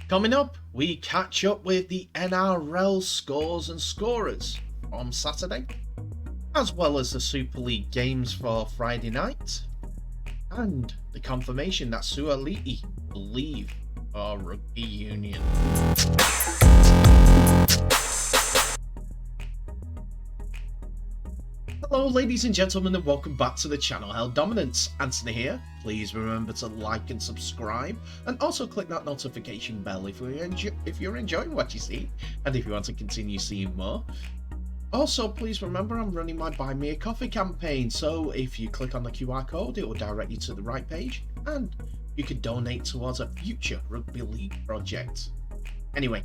Coming up, we catch up with the NRL scores and scorers on Saturday, as well as the Super League games for Friday night, and the confirmation that Sua'ali'i will leave for rugby union. Hello ladies and gentlemen, and welcome back to the channel Held Dominance. Anthony here. Please remember to like and subscribe, and also click that notification bell if you're enjoying what you see and if you want to continue seeing more. Also, please remember I'm running my Buy Me a Coffee campaign, so if you click on the QR code it will direct you to the right page and you can donate towards a future rugby league project. Anyway,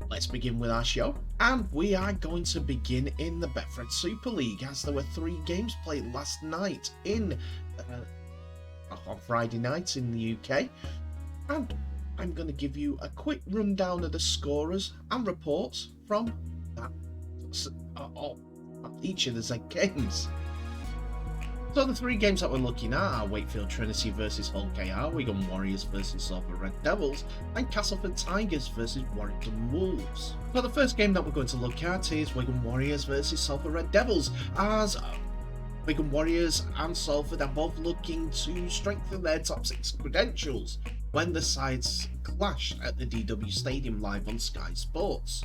let's begin with our show, and we are going to begin in the Betfred Super League, as there were 3 games played last night on Friday night in the UK, and I'm going to give you a quick rundown of the scorers and reports from each of the games. So the 3 games that we're looking at are Wakefield Trinity versus Hull KR, Wigan Warriors versus Salford Red Devils, and Castleford Tigers versus Warrington Wolves. So the first game that we're going to look at is Wigan Warriors versus Salford Red Devils, as Wigan Warriors and Salford are both looking to strengthen their top 6 credentials when the sides clashed at the DW Stadium live on Sky Sports.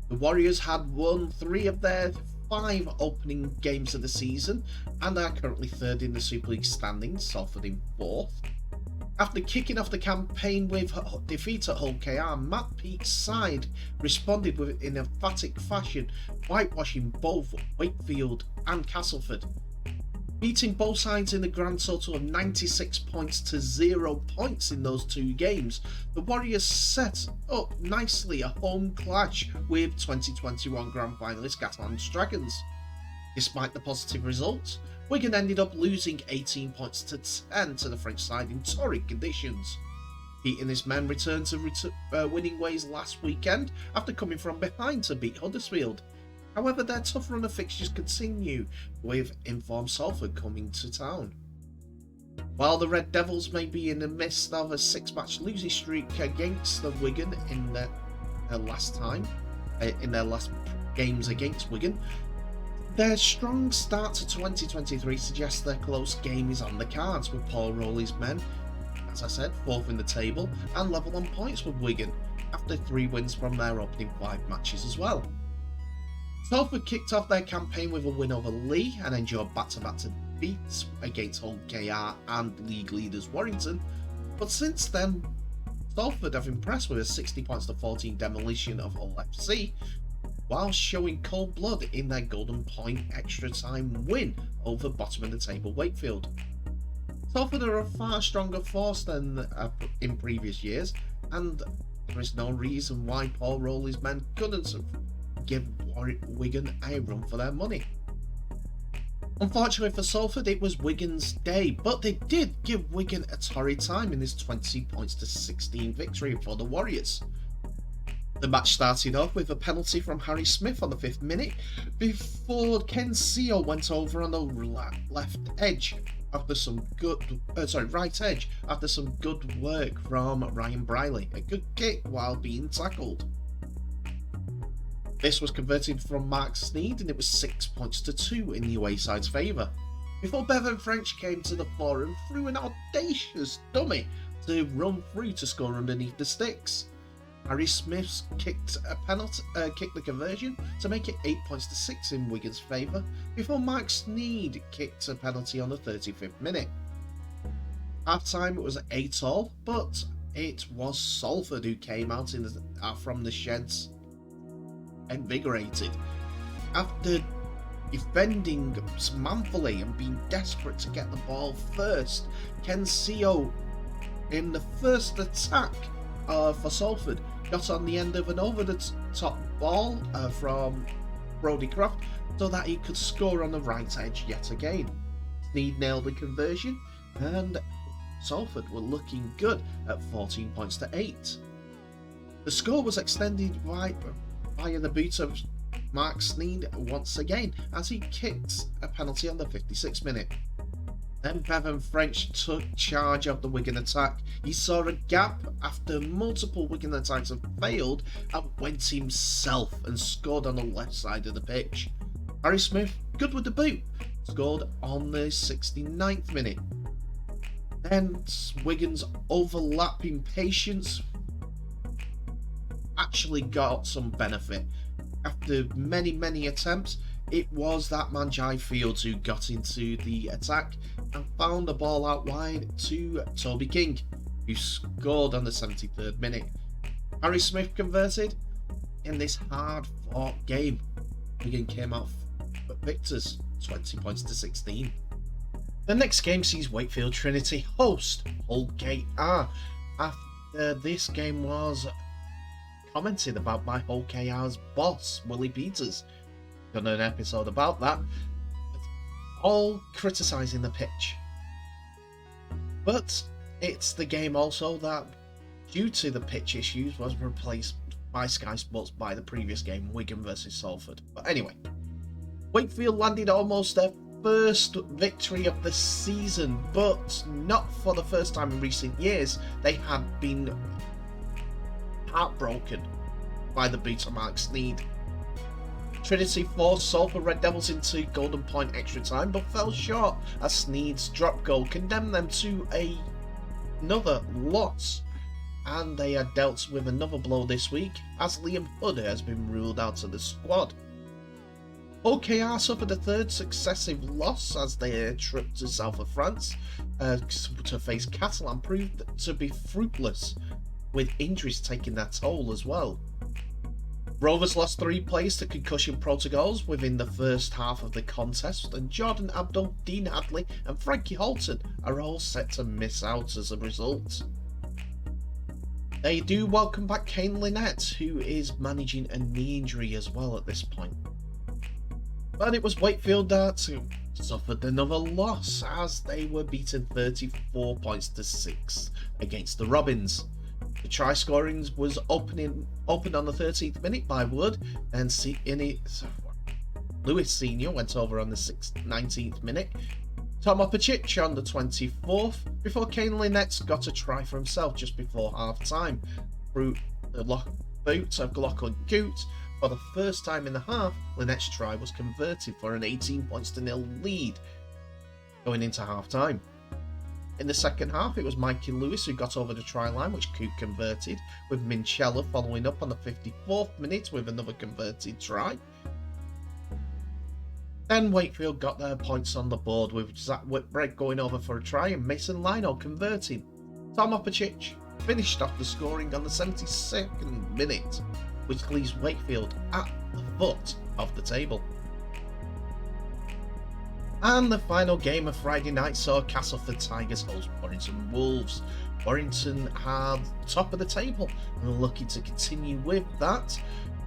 The Warriors had won 3 of their 5 opening games of the season and are currently 3rd in the Super League standings, Salford in 4th. After kicking off the campaign with defeat at Hull KR, Matt Peake's side responded in emphatic fashion, whitewashing both Wakefield and Castleford. Beating both sides in a grand total of 96 points to 0 points in those 2 games, the Warriors set up nicely a home clash with 2021 Grand Finalist Catalans Dragons. Despite the positive results, Wigan ended up losing 18 points to 10 to the French side in torrid conditions. Pete and his men returned to winning ways last weekend after coming from behind to beat Huddersfield. However, their tough run of fixtures continue, with informed Salford coming to town. While the Red Devils may be in the midst of a 6-match losing streak against the Wigan in their last games against Wigan, their strong start to 2023 suggests their close game is on the cards, with Paul Rowley's men, as I said, 4th in the table and level on points with Wigan after 3 wins from their opening 5 matches as well. Salford kicked off their campaign with a win over Leigh and endured back-to-back defeats against Hull KR and league leaders Warrington, but since then Salford have impressed with a 60 points to 14 demolition of Hull FC, while showing cold blood in their Golden Point extra time win over bottom of the table Wakefield. Salford are a far stronger force than in previous years, and there is no reason why Paul Rowley's men couldn't give Wigan a run for their money. Unfortunately for Salford, it was Wigan's day, but they did give Wigan a torrid time in this 20 points to 16 victory for the Warriors. The match started off with a penalty from Harry Smith on the 5th minute before Ken Seo went over on the right edge after some good work from Ryan Briley, a good kick while being tackled. This was converted from Mark Sneed, and it was 6 points to 2 in the away side's favour, before Bevan French came to the fore and threw an audacious dummy to run through to score underneath the sticks. Harry Smith kicked the conversion to make it 8 points to 6 in Wigan's favour, before Mark Sneed kicked a penalty on the 35th minute. Half time it was 8-all, but it was Salford who came out from the sheds invigorated. After defending manfully and being desperate to get the ball first, Ken Seo, in the first attack for Salford, got on the end of an over-the-top ball from Brodie Croft so that he could score on the right edge yet again. Sneed nailed the conversion, and Salford were looking good at 14 points to 8. The score was extended via the boot of Mark Sneed once again as he kicked a penalty on the 56th minute. Then Bevan French took charge of the Wigan attack. He saw a gap after multiple Wigan attacks had failed and went himself and scored on the left side of the pitch. Harry Smith, good with the boot, scored on the 69th minute. Then Wigan's overlapping patience actually got some benefit. After many attempts, it was that man Jai Fields who got into the attack and found the ball out wide to Toby King, who scored on the 73rd minute. Harry Smith converted. In this hard-fought game, Wigan came out victors, 20 points to 16. The next game sees Wakefield Trinity host Hull KR. After this game was commented about by Hull KR's boss, Willie Peters. Done an episode about that. All criticising the pitch. But it's the game also that, due to the pitch issues, was replaced by Sky Sports by the previous game, Wigan versus Salford. But anyway, Wakefield landed almost their first victory of the season, but not for the first time in recent years. They had been heartbroken by the beat of Mark Sneed. Trinity forced Salford Red Devils into golden point extra time, but fell short as Sneed's drop goal condemned them to another loss. And they are dealt with another blow this week as Liam Hood has been ruled out of the squad. OKR suffered a third successive loss as their trip to south of France to face Catalan proved to be fruitless, with injuries taking their toll as well. Rovers lost 3 players to concussion protocols within the first half of the contest, and Jordan Abdul, Dean Hadley and Frankie Holton are all set to miss out as a result. They do welcome back Kane Lynette, who is managing a knee injury as well at this point. But it was Wakefield that suffered another loss as they were beaten 34 points to 6 against the Robins. The try scoring was opened on the 13th minute by Wood, and Lewis Senior went over on the 19th minute. Tom Opachich on the 24th, before Kane Lynette got a try for himself just before half time through the boot of Lachlan Coote. For the first time in the half, Lynette's try was converted for an 18 points to 0 lead going into half time. In the second half, it was Mikey Lewis who got over the try line, which Coote converted, with Minchella following up on the 54th minute with another converted try. Then Wakefield got their points on the board with Zach Whitbread going over for a try and Mason Lino converting. Tom Opachich finished off the scoring on the 72nd minute, which leaves Wakefield at the foot of the table. And the final game of Friday night saw Castleford Tigers host Warrington Wolves. Warrington had top of the table and are looking to continue with that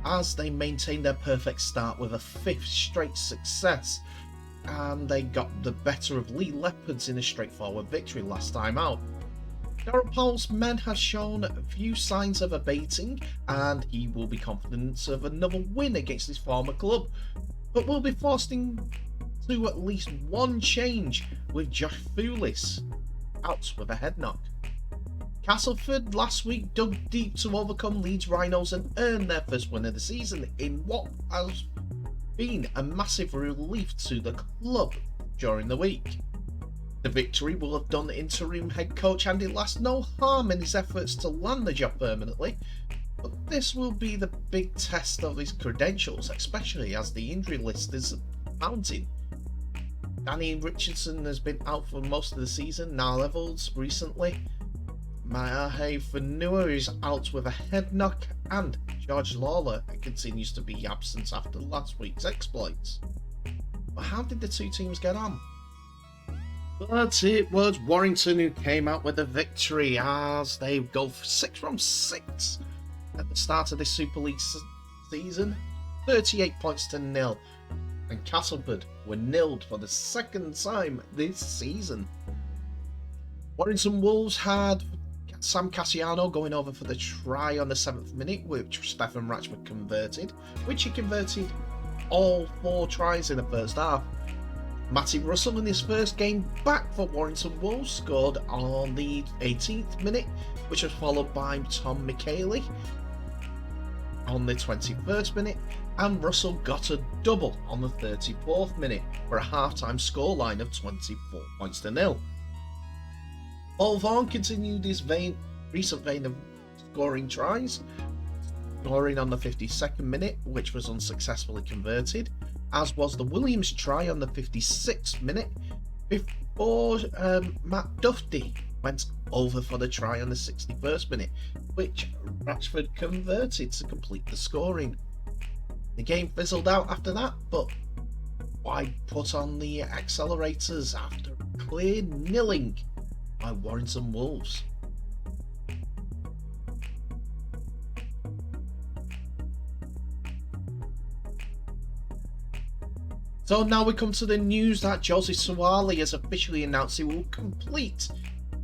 as they maintained their perfect start with a 5th straight success, and they got the better of Lee Leopards in a straightforward victory last time out. Darren Powell's men have shown few signs of abating, and he will be confident of another win against his former club, but will be forced into at least one change, with Josh Foulis out with a head knock. Castleford last week dug deep to overcome Leeds Rhinos and earn their first win of the season in what has been a massive relief to the club during the week. The victory will have done interim head coach Andy Last no harm in his efforts to land the job permanently, but this will be the big test of his credentials, especially as the injury list is mounting. Danny Richardson has been out for most of the season, Niall Evans recently. Mayahe Fanua is out with a head knock, and George Lawler continues to be absent after last week's exploits. But how did the two teams get on? But it was Warrington who came out with the victory as they go 6 from 6 at the start of this Super League season, 38 points to 0. And Castleford were nilled for the second time this season. Warrington Wolves had Sam Cassiano going over for the try on the 7th minute, which Stefan Ratchford converted, which he converted all 4 tries in the first half. Matty Russell in his first game back for Warrington Wolves scored on the 18th minute, which was followed by Tom McKaylee on the 21st minute, and Russell got a double on the 34th minute for a half-time scoreline of 24 points to nil. Paul Vaughan continued his recent vein of scoring tries, scoring on the 52nd minute, which was unsuccessfully converted, as was the Williams try on the 56th minute, before Matt Duffy went over for the try on the 61st minute, which Rashford converted to complete the scoring. The game fizzled out after that, but why put on the accelerators after a clear nilling by Warrington Wolves? So now we come to the news that Jose Sua'ali'i has officially announced he will complete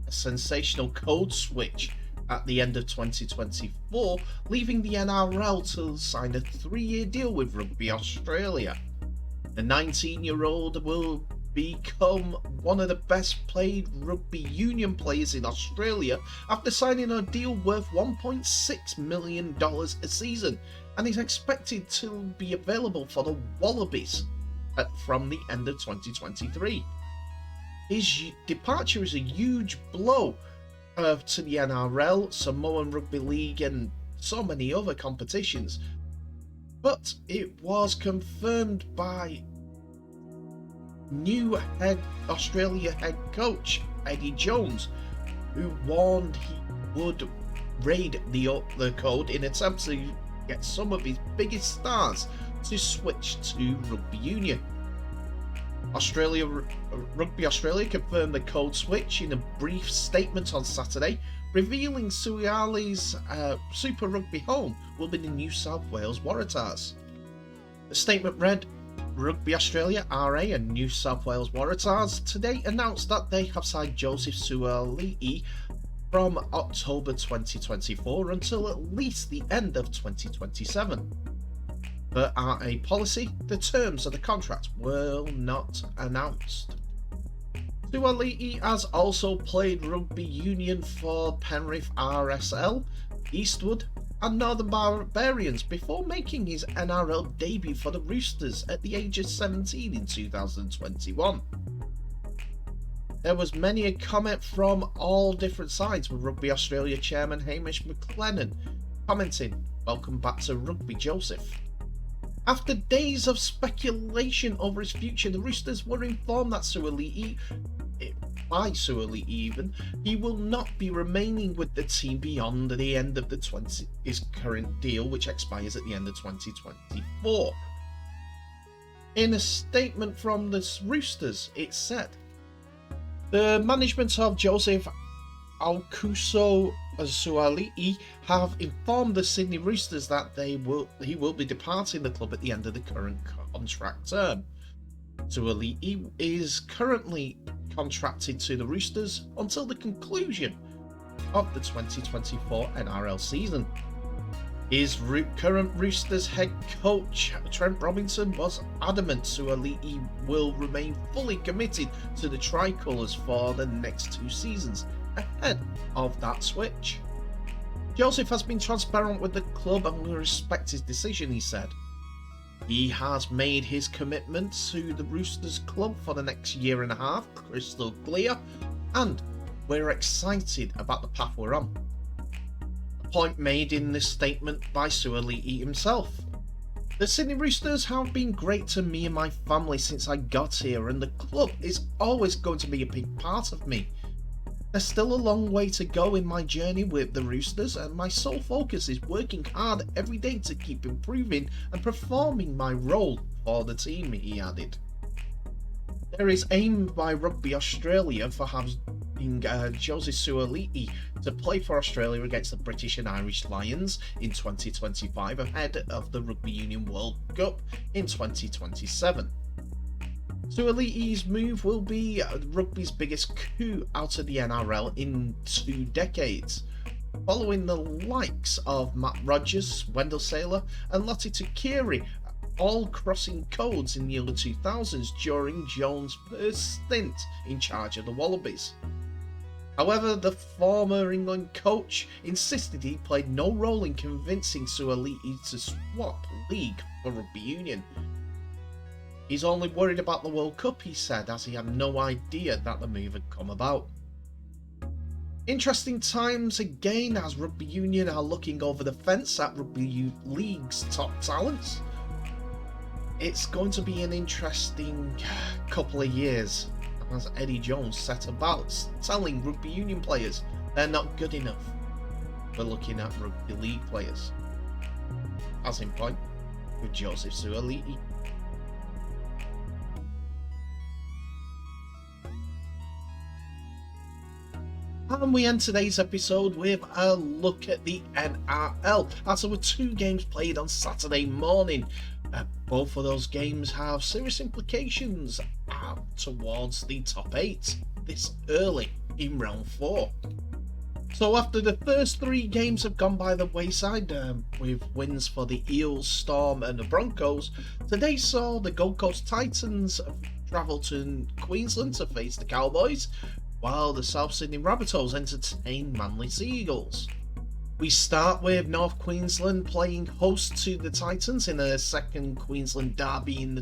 a sensational code switch at the end of 2024, leaving the NRL to sign a 3-year deal with Rugby Australia. The 19-year-old will become one of the best paid rugby union players in Australia after signing a deal worth $1.6 million a season, and is expected to be available for the Wallabies from the end of 2023. His departure is a huge blow to the NRL, Samoan Rugby League, and so many other competitions, but it was confirmed by new Australia head coach Eddie Jones, who warned he would raid the code in attempt to get some of his biggest stars to switch to rugby union. Rugby Australia confirmed the code switch in a brief statement on Saturday, revealing Sua'ali'i's Super Rugby home will be the New South Wales Waratahs. The statement read, Rugby Australia RA and New South Wales Waratahs today announced that they have signed Joseph Sua'ali'i from October 2024 until at least the end of 2027. Per RA policy, the terms of the contract were not announced. Sua'ali'i has also played rugby union for Penrith RSL, Eastwood and Northern Barbarians before making his NRL debut for the Roosters at the age of 17 in 2021. There was many a comment from all different sides, with Rugby Australia chairman Hamish McLennan commenting, "Welcome back to rugby, Joseph." After days of speculation over his future, the Roosters were informed that by Sua'ali'i even, he will not be remaining with the team beyond the end of his current deal, which expires at the end of 2024. In a statement from the Roosters, it said, the management of Joseph Aukuso Sua'ali'i have informed the Sydney Roosters that he will be departing the club at the end of the current contract term. Sua'ali'i is currently contracted to the Roosters until the conclusion of the 2024 NRL season. His current Roosters head coach Trent Robinson was adamant Sua'ali'i will remain fully committed to the Tricolours for the next 2 seasons ahead of that switch. Joseph has been transparent with the club and will respect his decision, he said. He has made his commitment to the Roosters club for the next year and a half crystal clear, and we're excited about the path we're on. A point made in this statement by Sua'ali'i himself. The Sydney Roosters have been great to me and my family since I got here, and the club is always going to be a big part of me. There's still a long way to go in my journey with the Roosters, and my sole focus is working hard every day to keep improving and performing my role for the team, he added. There is aim by Rugby Australia for having Jose Sua'ali'i to play for Australia against the British and Irish Lions in 2025 ahead of the Rugby Union World Cup in 2027. Sua'ali'i's move will be rugby's biggest coup out of the NRL in 2 decades, following the likes of Matt Rogers, Wendell Sailor and Lottie Tukiri all crossing codes in the early 2000s during Jones' first stint in charge of the Wallabies. However, the former England coach insisted he played no role in convincing Sua'ali'i to swap league for rugby union. He's only worried about the World Cup, he said, as he had no idea that the move had come about. Interesting times again as rugby union are looking over the fence at rugby league's top talents. It's going to be an interesting couple of years as Eddie Jones set about telling rugby union players they're not good enough for looking at rugby league players. As in point with Joseph Sua'ali'i. And we end today's episode with a look at the NRL, as there were 2 games played on Saturday morning. Both of those games have serious implications towards the top 8 this early in round 4. So after the first 3 games have gone by the wayside, with wins for the Eels, Storm and the Broncos, today saw the Gold Coast Titans travel to Queensland to face the Cowboys, while the South Sydney Rabbitohs entertain Manly Seagulls. We start with North Queensland playing host to the Titans in a second Queensland derby in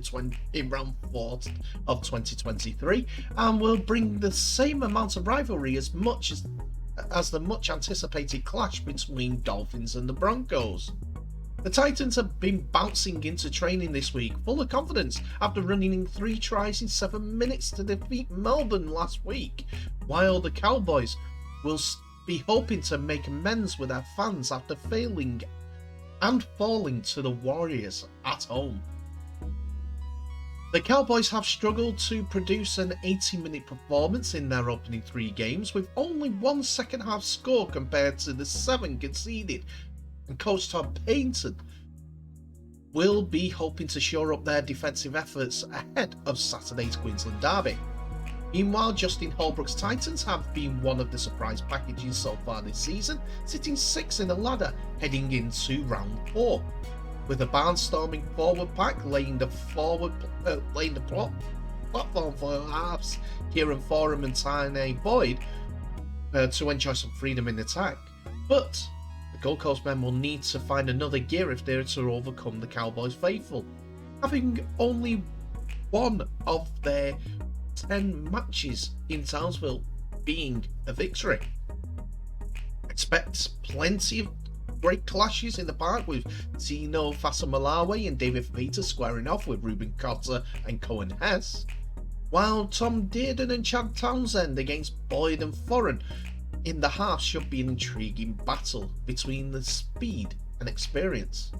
round 4 of 2023, and will bring the same amount of rivalry as the much anticipated clash between Dolphins and the Broncos. The Titans have been bouncing into training this week, full of confidence after running in 3 tries in 7 minutes to defeat Melbourne last week, while the Cowboys will be hoping to make amends with their fans after failing and falling to the Warriors at home. The Cowboys have struggled to produce an 80-minute performance in their opening 3 games, with only 1 second-half score compared to the 7 conceded, and coach Tom Payton will be hoping to shore up their defensive efforts ahead of Saturday's Queensland derby. Meanwhile, Justin Holbrook's Titans have been one of the surprise packages so far this season, sitting 6th in the ladder heading into round 4, with a barnstorming forward pack laying the platform for halves Kieran Foran and Tane Boyd to enjoy some freedom in attack. But the Gold Coast men will need to find another gear if they're to overcome the Cowboys faithful, having only one of their 10 matches in Townsville being a victory. Expect plenty of great clashes in the park, with Tino Fasamalawe and David Fafita squaring off with Ruben Cotter and Cohen Hess, while Tom Dearden and Chad Townsend against Boyd and Foran in the half should be an intriguing battle between the speed and experience.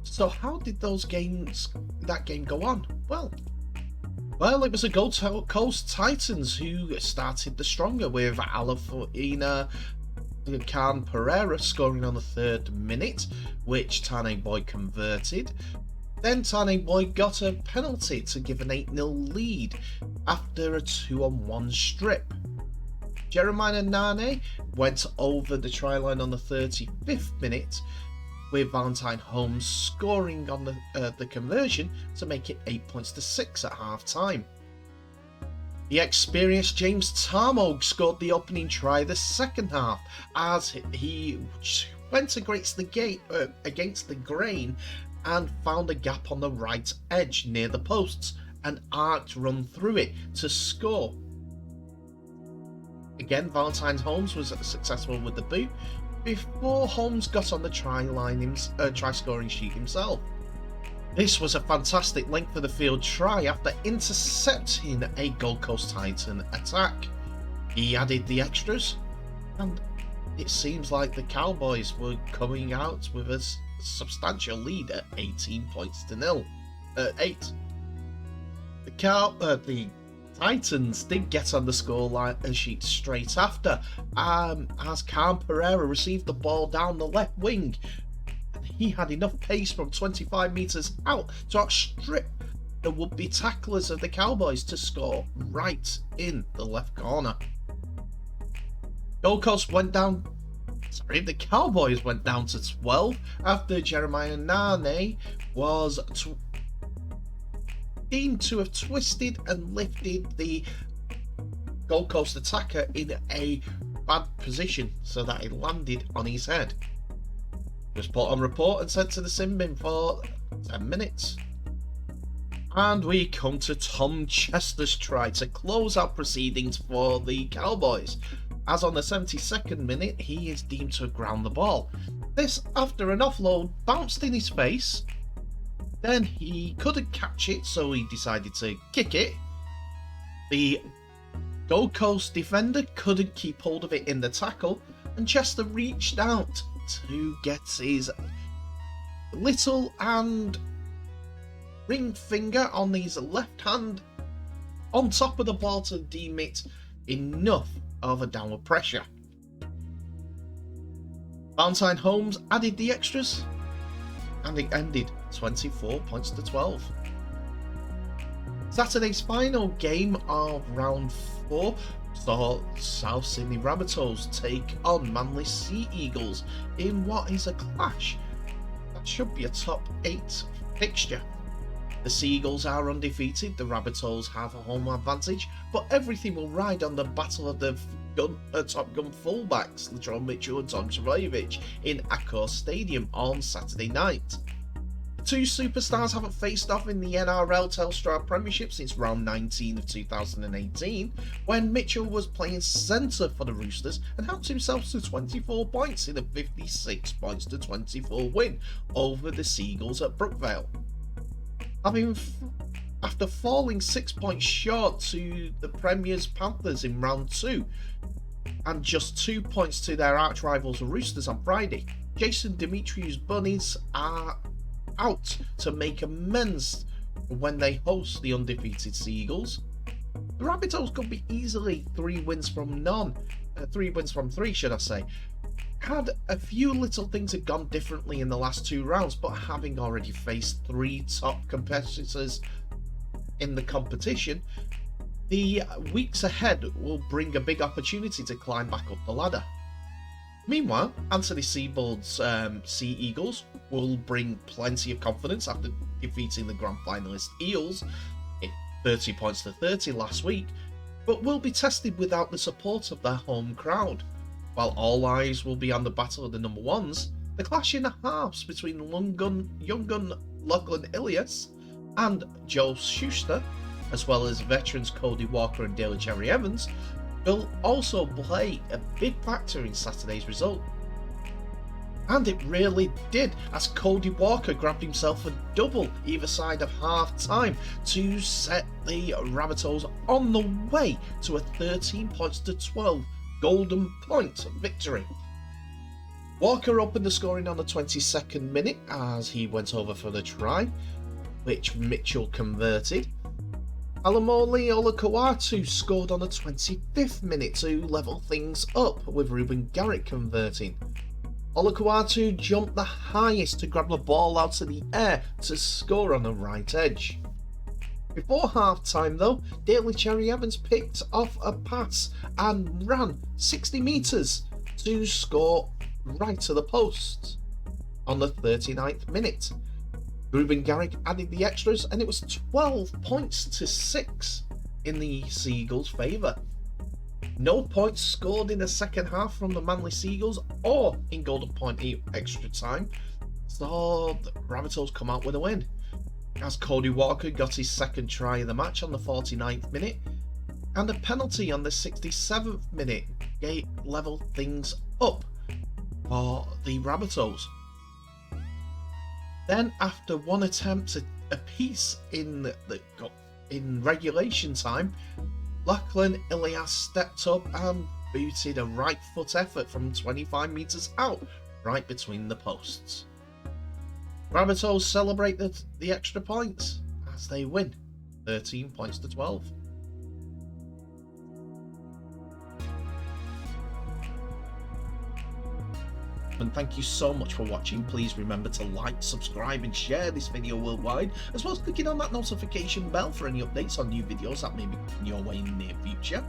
So how did that game go on? Well, it was the Gold Coast Titans who started the stronger, with Alafina Khan Pereira scoring on the 3rd minute, which Tane Boyd converted. Then Tane Boyd got a penalty to give an 8-0 lead after a 2-on-1 strip. Jeremiah Nane went over the try line on the 35th minute, with Valentine Holmes scoring on the conversion to make it 8 points to 6 at half time. The experienced James Tarmogue scored the opening try the second half, as he went against the grain and found a gap on the right edge near the posts and arced run through it to score. Again, Valentine Holmes was successful with the boot before Holmes got on the try scoring sheet himself. This was a fantastic length of the field try after intercepting a Gold Coast Titan attack. He added the extras, and it seems like the Cowboys were coming out with a substantial lead at 18 points to 8. The Titans did get on the scoreline sheet straight after, as Khan Pereira received the ball down the left wing. He had enough pace from 25 metres out to outstrip the would-be tacklers of the Cowboys to score right in the left corner. Gold Coast went down Sorry, the Cowboys went down to 12 after Jeremiah Nane was deemed to have twisted and lifted the Gold Coast attacker in a bad position so that it landed on his head. He was put on report and sent to the sin bin for 10 minutes. And we come to Tom Chester's try to close out proceedings for the Cowboys, as on the 72nd minute he is deemed to have ground the ball. This after an offload bounced in his face, then he couldn't catch it so he decided to kick it. The Gold Coast defender couldn't keep hold of it in the tackle, and Chester reached out to get his little and ring finger on his left hand on top of the ball to deem it enough of a downward pressure. Valentine Holmes added the extras, and it ended 24 points to 12. Saturday's final game of round 4 saw South Sydney Rabbitohs take on Manly Sea Eagles in what is a clash that should be a top 8 fixture. The Sea Eagles are undefeated, the Rabbitohs have a home advantage, but everything will ride on the battle of the Top Gun fullbacks, Latrell Mitchell and Tom Trbojevic, in Accor Stadium on Saturday night. The two superstars haven't faced off in the NRL Telstra Premiership since round 19 of 2018, when Mitchell was playing centre for the Roosters and helped himself to 24 points in a 56 points to 24 win over the Seagulls at Brookvale. After falling 6 points short to the Premier's Panthers in round 2 and just 2 points to their arch rivals Roosters on Friday, Jason Demetriou's Bunnies are out to make amends when they host the undefeated Sea Eagles. The Rabbitohs could be easily 3 wins from 3 should I say. Had a few little things had gone differently in the last 2 rounds, but having already faced 3 top competitors in the competition, the weeks ahead will bring a big opportunity to climb back up the ladder. Meanwhile, Anthony Seibold's Sea Eagles will bring plenty of confidence after defeating the grand finalist Eels in 30 points to 30 last week, but will be tested without the support of their home crowd. While all eyes will be on the battle of the number ones, the clash in the halves between young gun Lachlan Ilias and Joe Schuster, as well as veterans Cody Walker and Daly Cherry Evans, will also play a big factor in Saturday's result. And it really did, as Cody Walker grabbed himself a double either side of half time to set the Rabbitohs on the way to a 13 points to 12 golden point victory. Walker opened the scoring on the 22nd minute as he went over for the try, which Mitchell converted. Alamoli Olakau'atu scored on the 25th minute to level things up, with Ruben Garrick converting. Olakau'atu jumped the highest to grab the ball out of the air to score on the right edge. Before half-time though, Daly Cherry Evans picked off a pass and ran 60 metres to score right to the post on the 39th minute. Ruben Garrick added the extras and it was 12 points to 6 in the Seagulls' favour. No points scored in the second half from the Manly Seagulls or in golden point extra time, so the Rabbitohs come out with a win, as Cody Walker got his second try of the match on the 49th minute, and a penalty on the 67th minute levelled things up for the Rabbitohs. Then, after one attempt apiece in regulation time, Lachlan Ilias stepped up and booted a right foot effort from 25 metres out, right between the posts. Rabbitohs celebrate the extra points as they win 13 points to 12. And thank you so much for watching. Please remember to like, subscribe and share this video worldwide, as well as clicking on that notification bell for any updates on new videos that may be coming your way in the near future.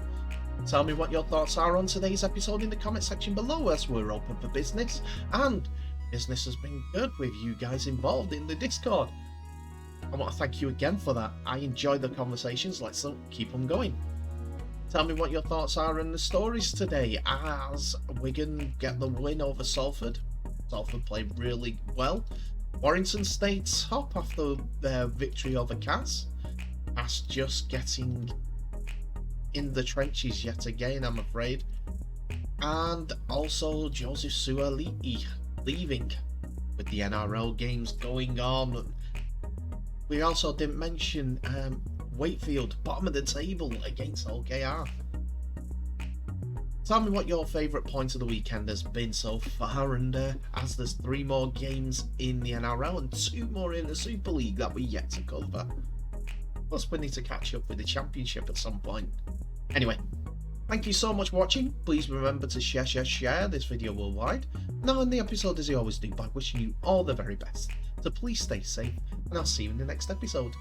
Tell me what your thoughts are on today's episode in the comment section below, as we're open for business, and business has been good with you guys involved in the Discord. I want to thank you again for that. I enjoyed the conversations. Let's keep them going. Tell me what your thoughts are on the stories today, as Wigan get the win over Salford. Salford played really well. Warrington stayed top after their victory over Cas. Cas just getting in the trenches yet again, I'm afraid. And also Joseph Sua'ali'i leaving with the NRL games going on. We also didn't mention Wakefield, bottom of the table against OKR. Tell me what your favourite point of the weekend has been so far, and as there's 3 more games in the NRL and 2 more in the Super League that we're yet to cover. Plus we need to catch up with the Championship at some point. Anyway, thank you so much for watching. Please remember to share this video worldwide. Now in the episode, as I always do, by wishing you all the very best. So please stay safe, and I'll see you in the next episode.